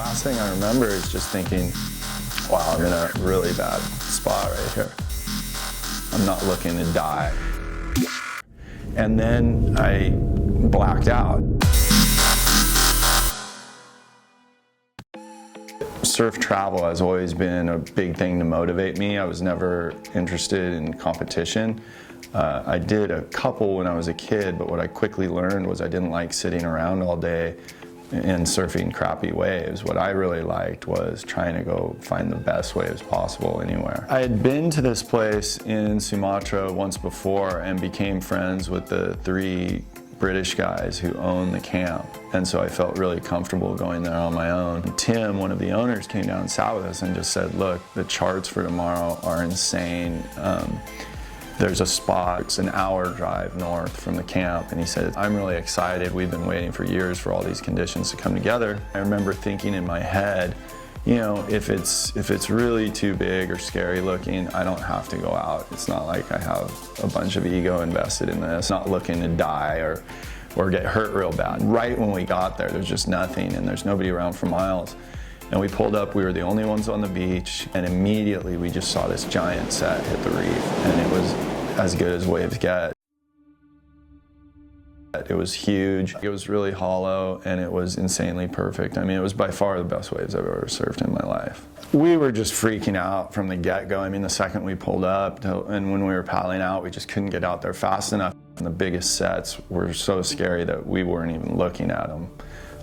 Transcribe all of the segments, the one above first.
last thing I remember is just thinking, wow, I'm in a really bad spot right here. I'm not looking to die. And then I blacked out. Surf travel has always been a big thing to motivate me. I was never interested in competition. I did a couple when I was a kid, but what I quickly learned was I didn't like sitting around all day and surfing crappy waves. What I really liked was trying to go find the best waves possible anywhere. I had been to this place in Sumatra once before and became friends with the 3 British guys who own the camp, and so I felt really comfortable going there on my own. Tim, one of the owners, came down and sat with us and just said, look, the charts for tomorrow are insane. There's a spot, it's an hour drive north from the camp, and he said, I'm really excited. We've been waiting for years for all these conditions to come together. I remember thinking in my head, you know, if it's really too big or scary looking, I don't have to go out. It's not like I have a bunch of ego invested in this, not looking to die or get hurt real bad. Right when we got there, there's just nothing and there's nobody around for miles. And we pulled up, we were the only ones on the beach, and immediately we just saw this giant set hit the reef, and it was as good as waves get. It was huge, it was really hollow, and it was insanely perfect. I mean, it was by far the best waves I've ever surfed in my life. We were just freaking out from the get-go. I mean, the second we pulled up, and when we were paddling out, we just couldn't get out there fast enough. And the biggest sets were so scary that we weren't even looking at them.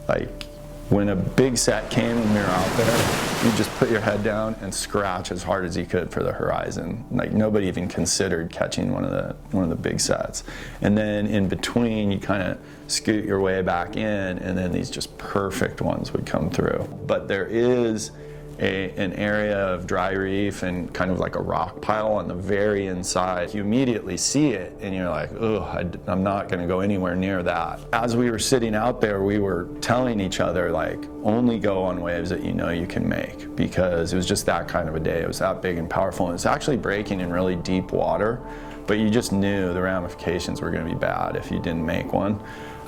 Like, when a big set came and we were out there, you just put your head down and scratch as hard as you could for the horizon. Like, nobody even considered catching one of the big sets. And then in between, you kind of scoot your way back in, and then these just perfect ones would come through. But there is an area of dry reef and kind of like a rock pile on the very inside. You immediately see it and you're like, oh, I'm not gonna go anywhere near that. As we were sitting out there, we were telling each other, like, only go on waves that you know you can make, because it was just that kind of a day. It was that big and powerful, and it's actually breaking in really deep water, but you just knew the ramifications were gonna be bad if you didn't make one.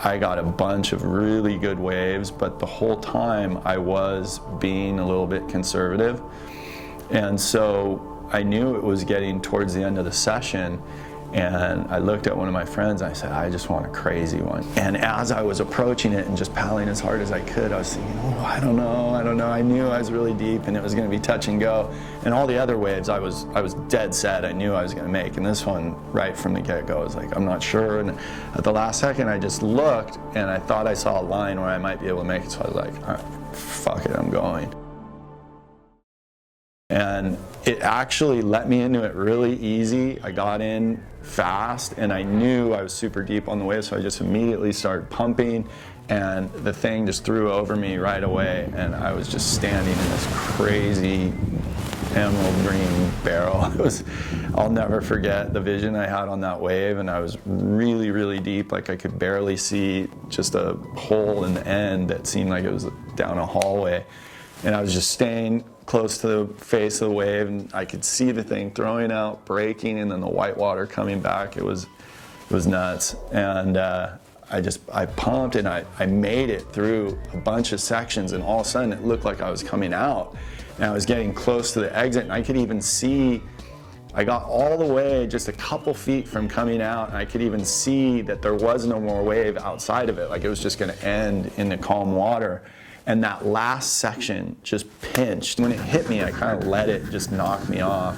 I got a bunch of really good waves, but the whole time I was being a little bit conservative. And so I knew it was getting towards the end of the session, and I looked at one of my friends and I said, I just want a crazy one. And as I was approaching it and just paddling as hard as I could, I was thinking, oh, I don't know. I knew I was really deep and it was gonna be touch and go. And all the other waves I was dead set, I knew I was gonna make. And this one, right from the get-go, I was like, I'm not sure. And at the last second, I just looked and I thought I saw a line where I might be able to make it. So I was like, all right, fuck it, I'm going. And it actually let me into it really easy. I got in fast and I knew I was super deep on the wave, so I just immediately started pumping, and the thing just threw over me right away, and I was just standing in this crazy emerald green barrel. I'll never forget the vision I had on that wave, and I was really, really deep. Like, I could barely see just a hole in the end that seemed like it was down a hallway. And I was just staying close to the face of the wave, and I could see the thing throwing out, breaking, and then the white water coming back. It was nuts. And I pumped, and I made it through a bunch of sections, and all of a sudden it looked like I was coming out. And I was getting close to the exit, and I could even see, I got all the way just a couple feet from coming out, and I could even see that there was no more wave outside of it. Like, it was just gonna end in the calm water. And that last section just pinched. When it hit me, I kind of let it just knock me off.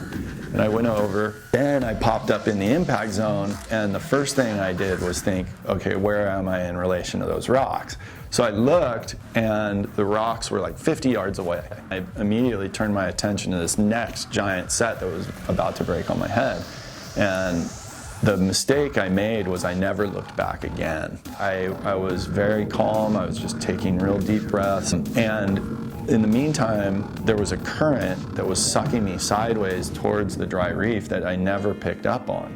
And I went over. Then I popped up in the impact zone, and the first thing I did was think, okay, where am I in relation to those rocks? So I looked, and the rocks were like 50 yards away. I immediately turned my attention to this next giant set that was about to break on my head. And the mistake I made was I never looked back again. I was very calm, I was just taking real deep breaths, and in the meantime, there was a current that was sucking me sideways towards the dry reef that I never picked up on.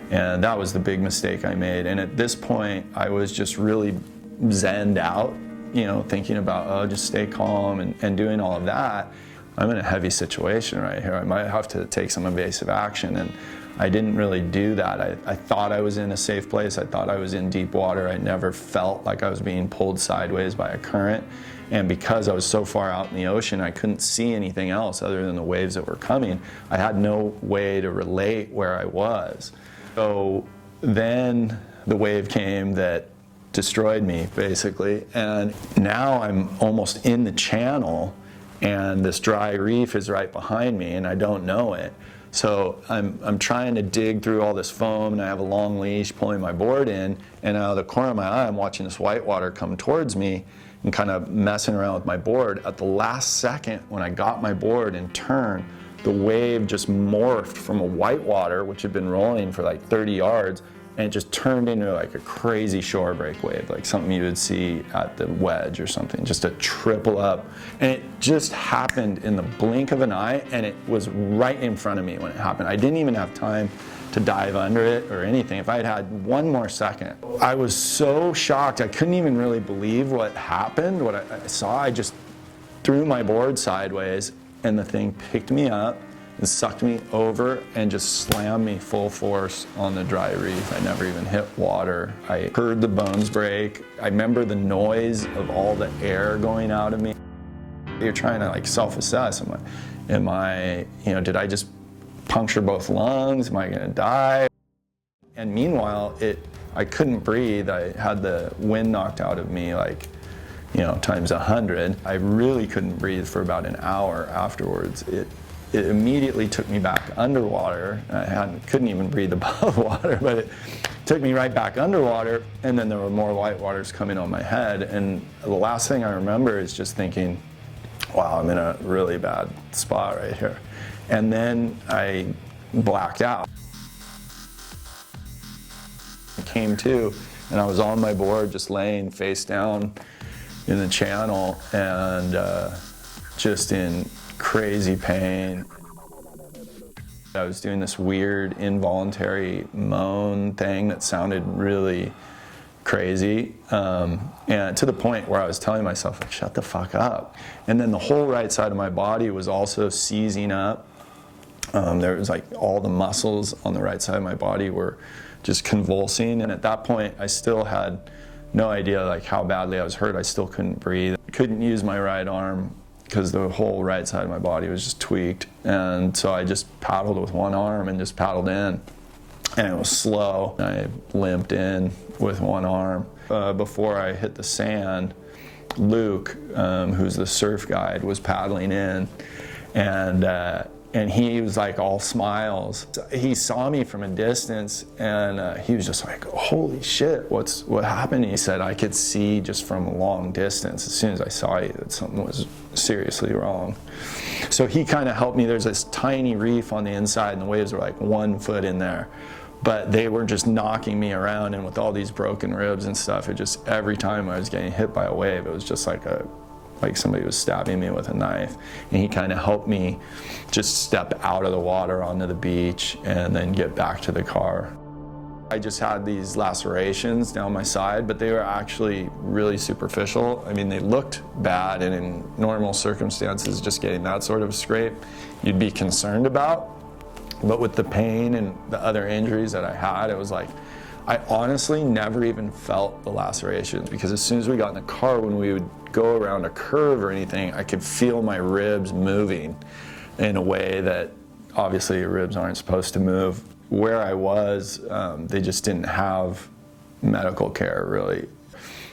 And that was the big mistake I made. And at this point, I was just really zenned out, you know, thinking about, oh, just stay calm and doing all of that. I'm in a heavy situation right here. I might have to take some evasive action, and I didn't really do that. I thought I was in a safe place. I thought I was in deep water. I never felt like I was being pulled sideways by a current. And because I was so far out in the ocean, I couldn't see anything else other than the waves that were coming. I had no way to relate where I was. So then the wave came that destroyed me, basically. And now I'm almost in the channel, and this dry reef is right behind me, and I don't know it. So I'm trying to dig through all this foam, and I have a long leash pulling my board in, and out of the corner of my eye, I'm watching this whitewater come towards me and kind of messing around with my board. At the last second, when I got my board and turned, the wave just morphed from a whitewater, which had been rolling for like 30 yards, and it just turned into like a crazy shore break wave, like something you would see at the Wedge or something, just a triple up. And it just happened in the blink of an eye, and it was right in front of me when it happened. I didn't even have time to dive under it or anything. If I had had one more second, I was so shocked. I couldn't even really believe what happened, what I saw. I just threw my board sideways, and the thing picked me up and sucked me over and just slammed me full force on the dry reef. I never even hit water. I heard the bones break. I remember the noise of all the air going out of me. You're trying to like self-assess. Am I, did I just puncture both lungs? Am I gonna die? And meanwhile, I couldn't breathe. I had the wind knocked out of me like, times 100. I really couldn't breathe for about an hour afterwards. It immediately took me back underwater. I couldn't even breathe above water, but it took me right back underwater, and then there were more whitewaters coming on my head. And the last thing I remember is just thinking, wow, I'm in a really bad spot right here. And then I blacked out. I came to, and I was on my board just laying face down in the channel, and just in crazy pain. I was doing this weird involuntary moan thing that sounded really crazy, and to the point where I was telling myself, like, shut the fuck up. And then the whole right side of my body was also seizing up. There was like all the muscles on the right side of my body were just convulsing, and at that point I still had no idea like how badly I was hurt. I still couldn't breathe. Couldn't use my right arm because the whole right side of my body was just tweaked. And so I just paddled with one arm and just paddled in. And it was slow. I limped in with one arm. Before I hit the sand, Luke, who's the surf guide, was paddling in. And he was like all smiles. He saw me from a distance, and he was just like, holy shit, what happened? He said, I could see just from a long distance, as soon as I saw you, that something was seriously wrong. So he kind of helped me. There's this tiny reef on the inside, and the waves were like 1 foot in there. But they were just knocking me around, and with all these broken ribs and stuff, it just, every time I was getting hit by a wave, it was just like somebody was stabbing me with a knife. And he kind of helped me just step out of the water onto the beach and then get back to the car. I just had these lacerations down my side, but they were actually really superficial. I mean, they looked bad, and in normal circumstances, just getting that sort of scrape, you'd be concerned about. But with the pain and the other injuries that I had, it was like, I honestly never even felt the lacerations, because as soon as we got in the car, when we would go around a curve or anything, I could feel my ribs moving in a way that obviously your ribs aren't supposed to move. Where I was, they just didn't have medical care, really.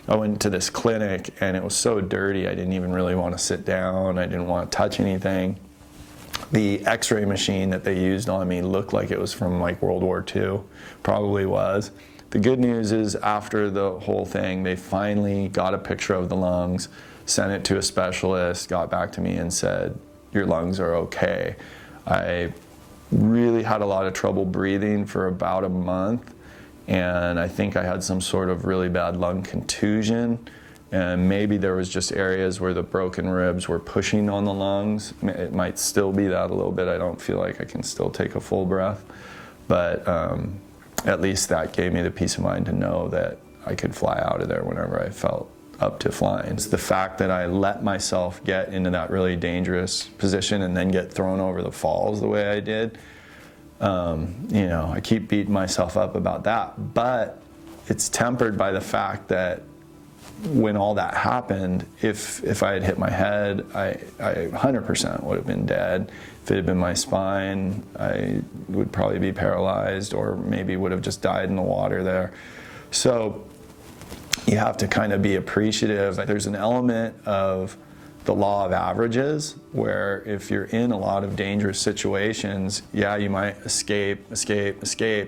I went to this clinic, and it was so dirty, I didn't even really want to sit down. I didn't want to touch anything. The x-ray machine that they used on me looked like it was from like World War II, probably was. The good news is, after the whole thing, they finally got a picture of the lungs, sent it to a specialist, got back to me and said, your lungs are okay. I really had a lot of trouble breathing for about a month, and I think I had some sort of really bad lung contusion, and maybe there was just areas where the broken ribs were pushing on the lungs. It might still be that a little bit. I don't feel like I can still take a full breath, but at least that gave me the peace of mind to know that I could fly out of there whenever I felt up to flying. It's the fact that I let myself get into that really dangerous position and then get thrown over the falls the way I did. I keep beating myself up about that, but it's tempered by the fact that when all that happened, if I had hit my head, I 100% would have been dead. If it had been my spine, I would probably be paralyzed, or maybe would have just died in the water there. So you have to kind of be appreciative. There's an element of the law of averages, where if you're in a lot of dangerous situations, yeah, you might escape,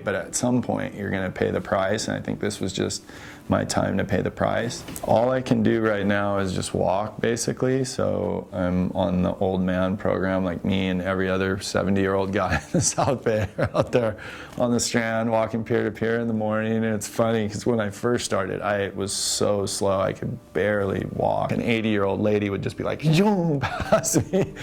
but at some point you're going to pay the price, and I think this was just my time to pay the price. All I can do right now is just walk, basically, so I'm on the old man program, like me and every other 70-year-old guy in the South Bay are out there on the Strand walking pier to pier in the morning. And it's funny because when I first started, I was so slow I could barely walk. An 80-year-old lady would just be like, "Zoom," past me.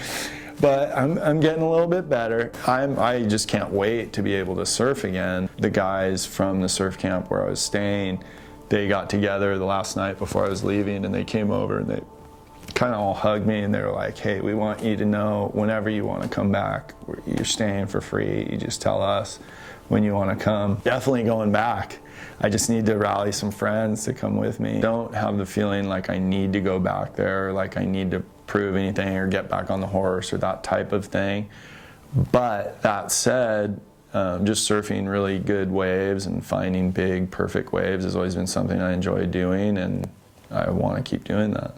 But I'm getting a little bit better. I just can't wait to be able to surf again. The guys from the surf camp where I was staying, they got together the last night before I was leaving, and they came over and they kind of all hugged me, and they were like, "Hey, we want you to know whenever you want to come back, you're staying for free. You just tell us when you want to come." Definitely going back. I just need to rally some friends to come with me. Don't have the feeling like I need to go back there, like I need to prove anything or get back on the horse or that type of thing. But that said, just surfing really good waves and finding big, perfect waves has always been something I enjoy doing, and I want to keep doing that.